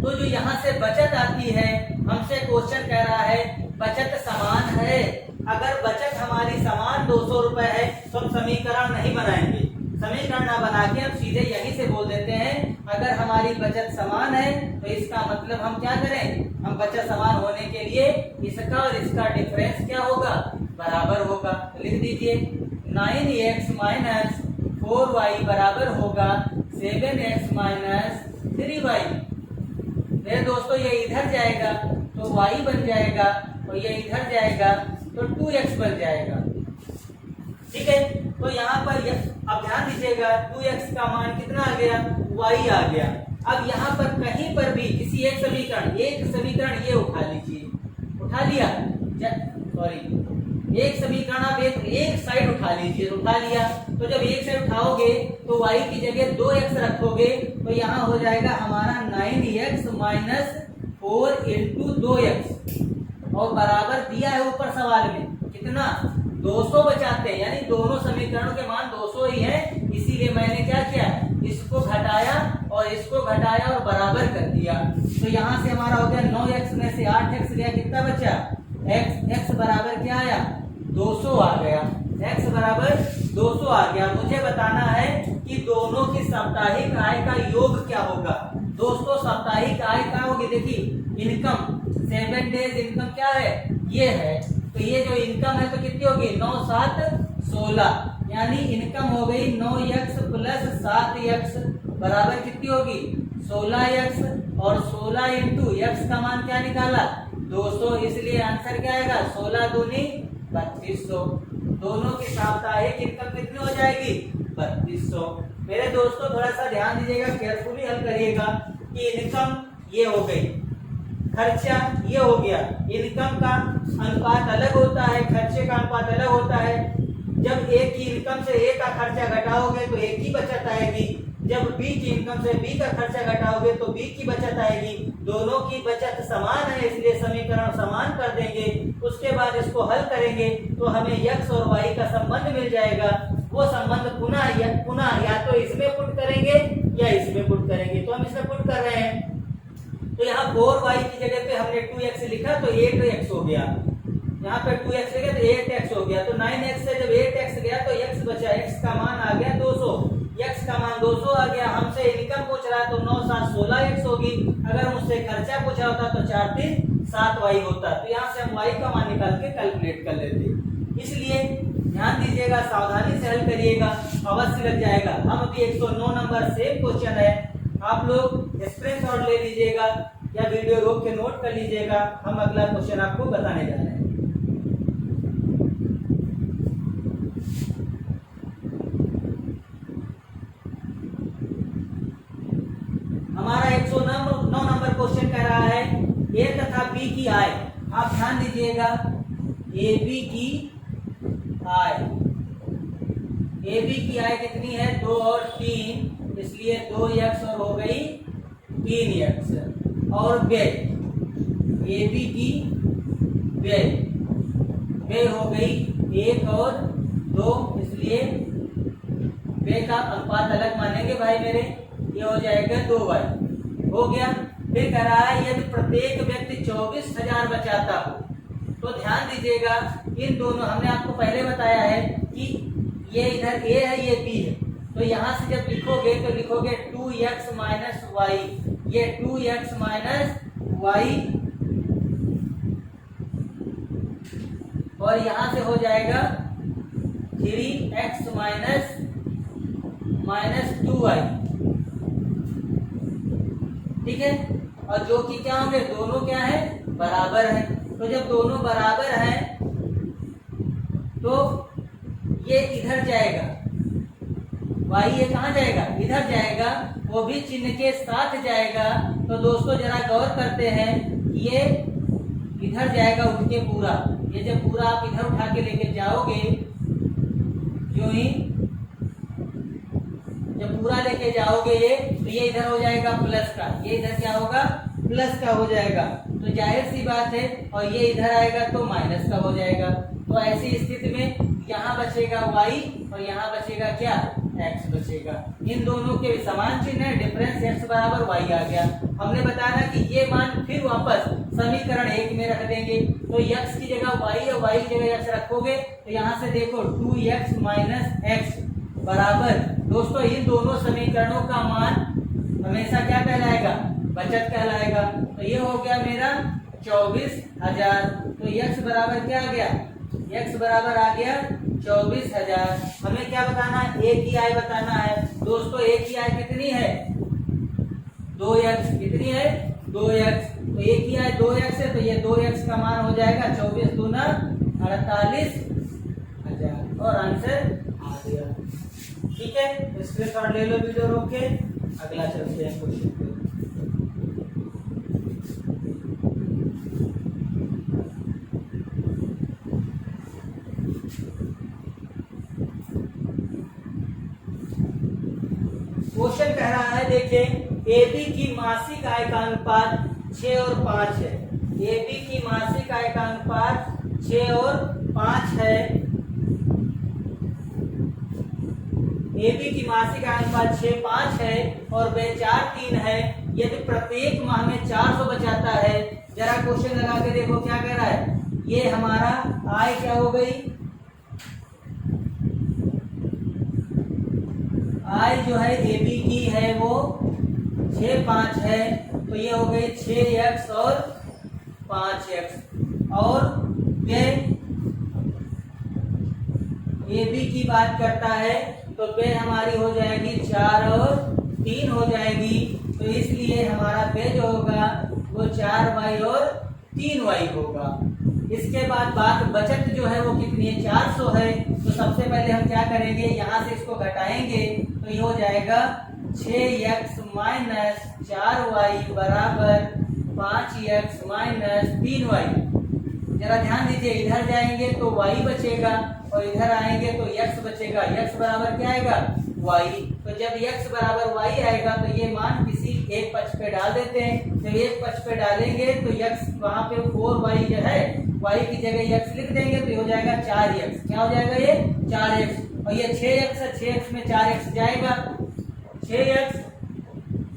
तो जो यहाँ से बचत आती है, हमसे क्वेश्चन कह रहा है बचत समान है। अगर बचत हमारी समान 200 रुपए है तो हम समीकरण नहीं बनाएंगे, समीकरण ना बना के हम सीधे यहीं से बोल देते हैं अगर हमारी बचत समान है तो इसका मतलब हम क्या करें, हम बचत समान होने के लिए इसका और इसका डिफरेंस क्या होगा, बराबर होगा। तो लिख दीजिए 9x - 4y बराबर होगा 7x - 3y। मेरे दोस्तों ये इधर जाएगा तो y बन जाएगा और ये इधर जाएगा तो 2x बन जाएगा। ठीक है, तो यहाँ पर अब ध्यान दीजिएगा 2x का मान कितना आ गया, y आ गया। अब यहाँ पर कहीं पर भी किसी एक समीकरण ये उठा लीजिए, उठा लिया, सॉरी एक समीकरण आप एक साइड उठा लीजिए, उठा लिया। तो जब एक साइड उठाओगे तो y की जगह 2x रखोगे तो यहाँ हो जाएगा हमारा 9x माइनस 4 इंटू 2x और बराबर दिया है ऊपर सवाल में कितना 200 बचाते हैं, यानी दोनों समीकरणों के मान 200 ही है, इसीलिए मैंने क्या किया, इसको घटाया और इसको घटाया और बराबर कर दिया। तो यहाँ से हमारा हो गया 9x में से 8x गया, कितना बचा x बराबर क्या आया 200 आ गया, x बराबर 200 आ गया। मुझे बताना है कि दोनों की साप्ताहिक आय का योग क्या होगा। दोस्तों साप्ताहिक आय क्या होगी, देखिए इनकम 7 डेज इनकम क्या है, ये है, तो ये जो इनकम है तो कितनी होगी 9 7 16, यानी इनकम हो गई 9x प्लस 7x बराबर कितनी होगी 16x और 16 इंटू x का मान क्या निकाला 200, इसलिए आंसर क्या आएगा 16 दूनी 3200। दोनों की साप्ताहिक इनकम कितनी हो जाएगी 3200। मेरे दोस्तों थोड़ा सा ध्यान दीजिएगा, केयरफुली हल करिएगा कि इनकम ये हो गई, खर्चा ये हो गया। इनकम का अनुपात अलग होता है, खर्चे का अनुपात अलग होता है। जब एक की इनकम से ए का खर्चा घटाओगे तो एक की बचत आएगी, जब बी की इनकम से बी का खर्चा घटाओगे तो बी की बचत आएगी। दोनों की बचत समान है इसलिए समीकरण समान कर देंगे। उसके बाद इसको हल करेंगे तो हमें x और y का संबंध मिल जाएगा। वो संबंध पुनः या तो इसमें पुट करेंगे या इसमें पुट करेंगे, तो हम इसमें पुट कर रहे हैं। तो यहाँ 4y की जगह पे हमने 2x लिखा तो 8x हो गया, यहाँ पे 2x लिखा तो 8x हो गया। तो 9x से जब 8x गया तो x बचा, x का मान आ गया 200, x का मान 200 आ गया। हमसे इनकम पूछ रहा है तो 9 7 16x होगी। अगर मुझसे खर्चा पूछा होता तो 4 3 7y होता, तो यहाँ से हम y का मान निकाल के कैलकुलेट कर लेते। इसलिए ध्यान दीजिएगा, सावधानी से हल करिएगा, अवश्य लग जाएगा। हम अभी 109 नंबर सेम क्वेश्चन है, आप लोग स्क्रीनशॉट ले लीजिएगा या वीडियो रोक के नोट कर लीजिएगा। हम अगला क्वेश्चन आपको बताने जा रहे हैं। हमारा 109 नंबर क्वेश्चन कह रहा है ए तथा बी की आय। आप ध्यान दीजिएगा, ए बी की आय, ए बी की आय कितनी है 2 और 3, इसलिए 2x और हो गई 3x। और व्यय, ए बी की व्यय हो गई 1 और 2, इसलिए व्यय का अनुपात अलग मानेंगे भाई मेरे, ये हो जाएगा 2y हो गया। फिर कह रहा है यदि प्रत्येक व्यक्ति 24,000 बचाता हो, तो ध्यान दीजिएगा इन दोनों, हमने आपको पहले बताया है कि ये इधर a है ये b है, तो यहाँ से जब लिखोगे तो लिखोगे 2x माइनस y, ये 2x माइनस y और यहाँ से हो जाएगा 3x माइनस 2y, ठीक है। और जो कि क्या होंगे, दोनों क्या है बराबर है। तो जब दोनों बराबर हैं तो ये इधर जाएगा, y ये कहाँ जाएगा इधर जाएगा, वो भी चिन्ह के साथ जाएगा। तो दोस्तों जरा गौर करते हैं, ये इधर जाएगा उठ के पूरा, ये जब पूरा आप इधर उठा के लेके जाओगे, यूं ही जब पूरा लेके जाओगे ये, तो ये इधर हो जाएगा प्लस का, ये इधर क्या होगा प्लस का हो जाएगा, तो जाहिर सी बात है। और ये इधर आएगा तो माइनस का हो जाएगा। तो ऐसी स्थिति में यहाँ बचेगा y और यहाँ बचेगा क्या x बचेगा। इन दोनों के समान चिन्ह है, डिफरेंस x बराबर y आ गया। हमने बताया कि ये मान फिर वापस समीकरण 1 में रख देंगे, तो x की जगह y और y की जगह x रखोगे तो यहाँ से देखो 2x माइनस x बराबर, दोस्तों इन दोनों समीकरणों का मान हमेशा क्या कहलाएगा बचत कहलाएगा। तो ये हो गया मेरा 24,000। तो x बराबर क्या आ गया, x बराबर आ गया 24,000। हमें क्या बताना है, a की आय बताना है। दोस्तों a की आय कितनी है 2x, कितनी है 2x, तो a की आय 2x 2x है तो ये 2x का मान हो जाएगा 24 दूना 48,000 और आंसर आ गया। ठीक है, स्क्रीनशॉट ले लो वीडियो रोक के। अगला चलते हैं क्वेश्चन पे। क्वेश्चन कह रहा है, देखिए AB की मासिक आय का अनुपात 6 और 5 है। AB की मासिक आय का अनुपात 6 और 5 है। AB की मासिक आय अनुपात 6-5 है और व्यय 4-3 है। यदि प्रत्येक माह में 400 बचाता है, जरा क्वेश्चन लगा के देखो क्या कह रहा है। ये हमारा आय क्या हो गई, आय जो है AB की है वो 6-5 है, तो ये हो गई 6x और 5x। और व्यय AB की बात करता है तो व्यय हमारी हो जाएगी 4 और 3 हो जाएगी। तो इसलिए हमारा व्यय जो होगा वो 4y और 3y होगा। इसके बाद बात बचत जो है वो कितनी है, 400 है। तो सबसे पहले हम क्या करेंगे, यहाँ से इसको घटाएंगे तो ये हो जाएगा 6x माइनस 4y बराबर 5x माइनस 3y। जरा ध्यान दीजिए, इधर जाएंगे तो y बचेगा और इधर आएंगे तो x बचेगा। x बराबर क्या आएगा, y। तो जब x बराबर y आएगा तो ये मान किसी एक पक्ष पे डाल देते हैं। जब एक पक्ष पे डालेंगे तो x वहां पे 4y जो है, y की जगह x लिख देंगे तो ये हो जाएगा 4x। क्या हो जाएगा, ये 4x। और ये 6x है, 6x में 4x जाएगा, 6x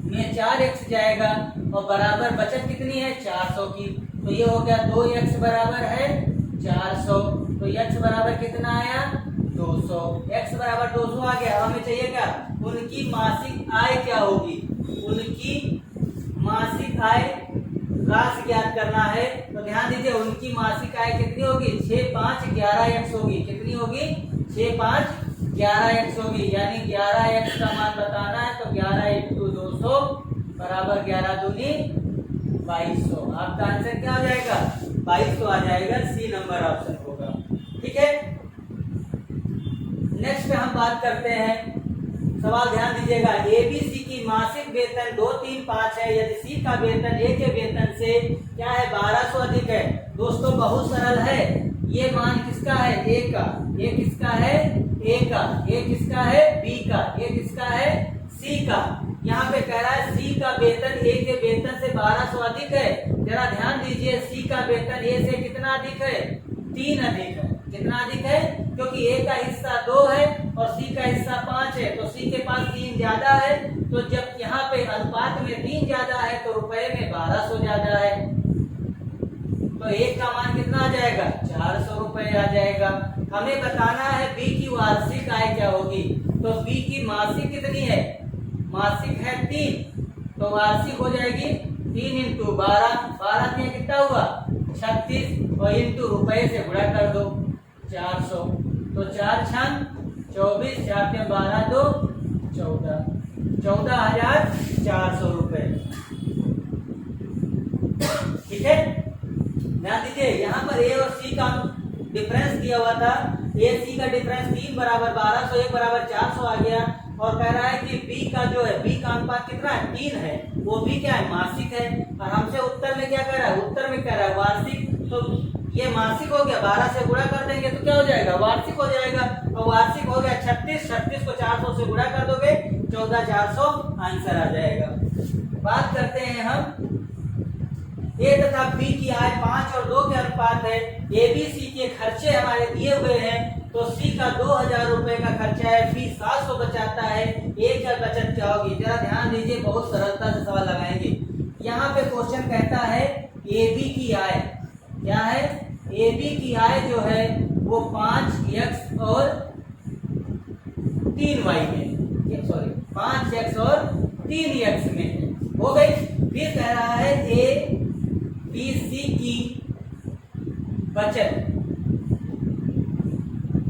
में 4x जाएगा और बराबर बचत कितनी है, 400 की। तो ये हो गया 2x बराबर है 400। तो x बराबर कितना आया, 200। x बराबर 200 आ गया। हमें चाहिए क्या, उनकी मासिक आय क्या होगी, उनकी मासिक आय राशि ज्ञात करना है। तो ध्यान दीजिए, उनकी मासिक आय कितनी होगी, 6-5-11x होगी। कितनी होगी, 6-5-11x होगी। यानी 11x का मान बताना है तो 11 × 200 बराबर 11 दूनी 2200। आपका आंसर क्या हो जाएगा, 2200 आ जाएगा। सी नंबर ऑप्शन होगा। ठीक है, नेक्स्ट पे हम बात करते हैं। सवाल ध्यान दीजिएगा, ABC की मासिक वेतन 2-3-5 है। यदि C का वेतन A के वेतन से क्या है, 1200 अधिक है। दोस्तों बहुत सरल है, ये मान किसका है, A का। ये किसका है, A का। ये किसका है, B का। ये किसका है, C का। यहाँ पे कह रहा है C का वेतन A के वेतन से 1200 अधिक है। जरा ध्यान दीजिए, C का वेतन A से कितना अधिक है, 3 अधिक है। कितना अधिक है, क्योंकि A का हिस्सा 2 है और C का हिस्सा 5 है। तो C के पास 3 ज्यादा है। तो जब यहाँ पे अनुपात में 3 ज्यादा है तो रुपए में 1200 ज्यादा है। तो A का मान कितना आ जाएगा, 400 रुपए आ जाएगा। हमें बताना है B की वार्षिक आय क्या होगी। तो B की मासिक कितनी है, मासिक है 3, तो वार्षिक हो जाएगी 3 × 12। 12 में कितना हुआ, 36 और इंटू रुपए से गुणा कर दो 400। तो 4×6 24, 4 में 12 2 14, 14,400 रुपए। ठीक है, ध्यान दीजिए, यहाँ पर A और C का डिफरेंस दिया हुआ था। A C का डिफरेंस 3 बराबर 1200, 1 बराबर 400 आ गया। और कह रहा है कि B का जो है, B का अनुपात कितना है, 3 है। वो भी क्या है, मासिक है। और हमसे उत्तर में क्या कह रहा है, उत्तर में कह रहा है वार्षिक। तो ये मासिक हो गया, 12 से गुणा कर देंगे तो क्या हो जाएगा, वार्षिक हो जाएगा। और वार्षिक हो गया 36, 36 को 400 से गुणा कर दोगे 14,400 आंसर आ जाएगा। बात करते हैं हम A तथा B की आय 5 और 2 के अनुपात है। ABC के खर्चे हमारे दिए हुए हैं। तो C का 2000 रुपए का खर्चा है, B 700 बचाता है। A का बचत क्या होगी, जरा ध्यान दीजिए, बहुत सरलता से सवाल लगाएंगे। यहाँ पे क्वेश्चन कहता है AB की आय क्या है, AB की आय जो है वो 5x और 3y में, सॉरी 5x और 3x में हो गई। फिर कह रहा है ABC की बचत,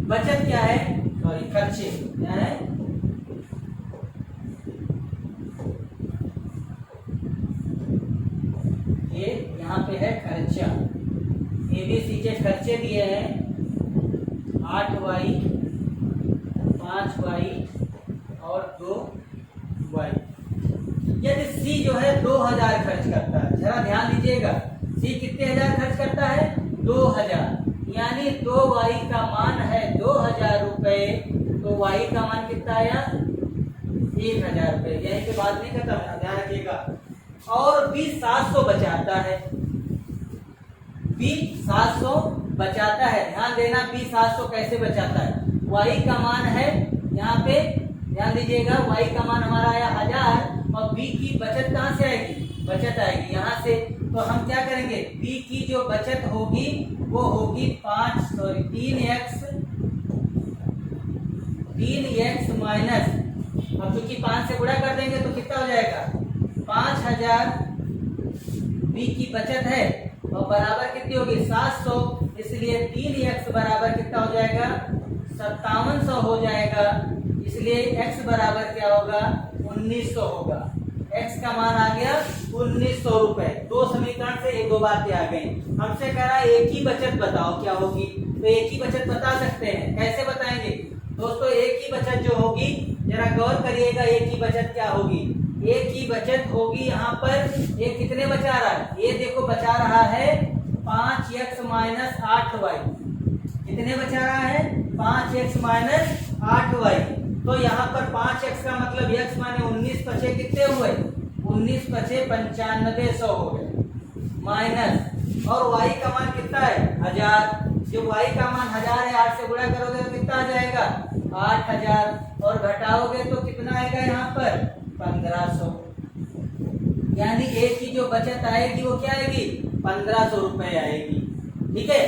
बचत क्या है, सॉरी खर्चे क्या है, ये यहाँ पे है खर्चा, ABC के खर्चे दिए हैं 8y, 5y और 2y। यदि C जो है 2000 खर्च करता है, जरा ध्यान दीजिएगा, C कितने हजार खर्च करता है? 2000, यानी 2y का मान है 2000 रुपए, तो y का मान कितना आया? 1000 रुपए। यहीं के बाद नहीं खत्म, ध्यान रखिएगा। और B 700 बचाता है, B 700 बचाता है, ध्यान देना B 700 कैसे बचाता है। y का मान है यहाँ पे, ध्यान दीजिएगा, y का मान हमारा आया 1000 और B की बचत कहाँ से आएगी? बचत आएगी यहाँ से। तो हम क्या करेंगे? B की जो बचत होगी वो होगी 3x माइनस, अब क्योंकि 5 से गुणा कर देंगे तो कितना हो जाएगा? 5000 B की बचत है और बराबर कितनी होगी? 700, इसलिए 3x बराबर कितना हो जाएगा? 5700 हो जाएगा, इसलिए x बराबर क्या होगा? 1900 होगा। x का मान आ गया 1900 रुपए। दो समीकरण से एक दो बातें आ गई। हमसे कह रहा है एक ही बचत बताओ क्या होगी, तो एक ही बचत बता सकते हैं। कैसे बताएंगे दोस्तों? एक ही बचत जो होगी, जरा गौर करिएगा, एक ही बचत क्या होगी? एक ही बचत होगी यहाँ पर, ये कितने बचा रहा है? ये देखो बचा रहा है 5x माइनस 8y। कितने बचा रहा है? 5x minus 8y। तो यहाँ पर 5x का मतलब x माने 19 पचे कितने हुए? 19 पचे 9500 हो गए, माइनस, और y का मान कितना है? 1000। जो y का मान 1000 है, 8 से गुणा करोगे तो कितना आ जाएगा? 8000, और घटाओगे तो कितना आएगा यहाँ पर? 1500। यानी एक की जो बचत आएगी वो क्या आएगी? 1500 रुपए आएगी। ठीक है,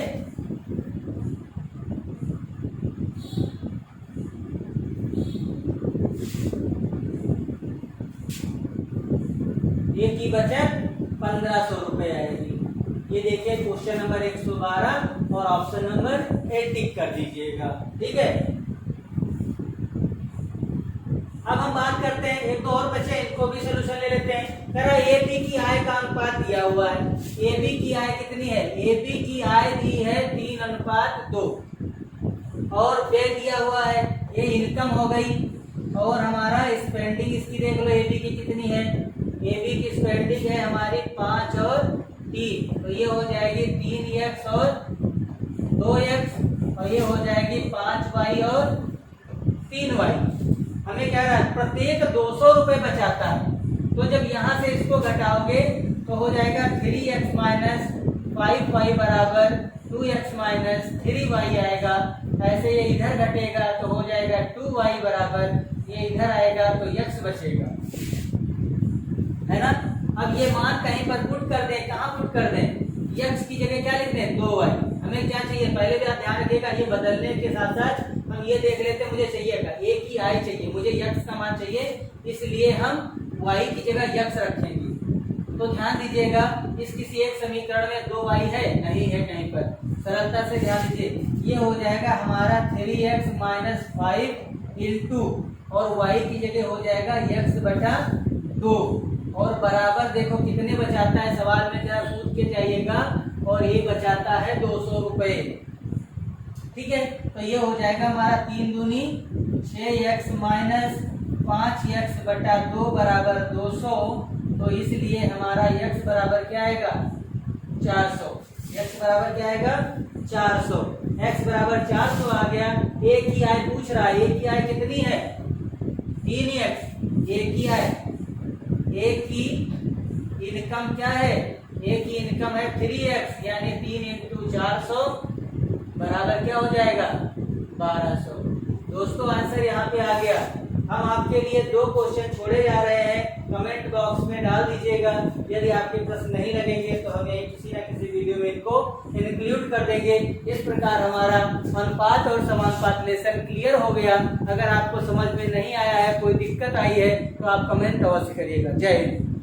एक की बचत 1500 रुपए आएगी। ये देखिए क्वेश्चन नंबर 112 और ऑप्शन नंबर 8 टिक कर दीजिएगा। ठीक है, अब हम बात करते हैं, एक दो और बचे, इनको भी सोल्यूशन ले लेते हैं। कह रहा ए बी की आय का अनुपात दिया हुआ है। ए बी की आय कितनी है? ए बी की आय दी है 3:2 और पे दिया हुआ है, ये इनकम हो गई। और हमारा स्पेंडिंग इसकी देख लो, ए बी की कितनी है? ए बी की स्पेंडिंग है हमारी 5 और 3, तो ये हो जाएगी 3x और 2x, और ये हो जाएगी 5y और 3y। हमें क्या रहा है? प्रत्येक 200 रुपए बचाता है, तो जब यहाँ से इसको घटाओगे तो हो जाएगा 3x माइनस 5y बराबर 2x माइनस 3y आएगा। ऐसे ये इधर घटेगा तो हो जाएगा 2y बराबर, ये इधर आएगा तो x बचेगा, है ना। अब ये मान कहीं पर पुट कर दें, कहाँ पुट कर दें? x की जगह क्या लिख दें? 2y। हमें क्या चाहिए? पहले भी आप ध्यान रखिएगा, ये बदलने के साथ साथ हम ये देख लेते हैं, मुझे चाहिएगा a की आय चाहिए, मुझे x का मान चाहिए, इसलिए हम y की जगह x रखेंगे। तो ध्यान दीजिएगा, इस किसी एक समीकरण में 2y है, नहीं है कहीं पर, सरलता से ध्यान दीजिए, ये हो जाएगा हमारा 3x माइनस 5 इंटू, और y की जगह हो जाएगा x बटा 2, और बराबर देखो कितने बचाता है, सवाल में जरा पूछ के जाइएगा, और ये बचाता है 200 रुपए। ठीक है, तो ये हो जाएगा हमारा 3 दूनी 6x माइनस 5x बटा 2 बराबर 200, तो इसलिए हमारा x बराबर क्या आएगा? 400। x बराबर क्या आएगा? 400। x बराबर 400 आ गया। a की आय पूछ रहा है, a की आय कितनी है? 3x। a की आय, a की इनकम क्या है? a की इनकम है 3x, यानी 3 इंटू 400 बराबर क्या हो जाएगा? 1200। दोस्तों आंसर यहाँ पे आ गया। हम आपके लिए 2 क्वेश्चन छोड़े जा रहे हैं, कमेंट बॉक्स में डाल दीजिएगा। यदि आपके प्रश्न नहीं लगेंगे तो हम यही किसी न किसी वीडियो में इनको इंक्लूड कर देंगे। इस प्रकार हमारा अनुपात और समानुपात लेसन क्लियर हो गया। अगर आपको समझ में नहीं आया है, कोई दिक्कत आई है, तो आप कमेंट अवश्य करिएगा। जय हिंद।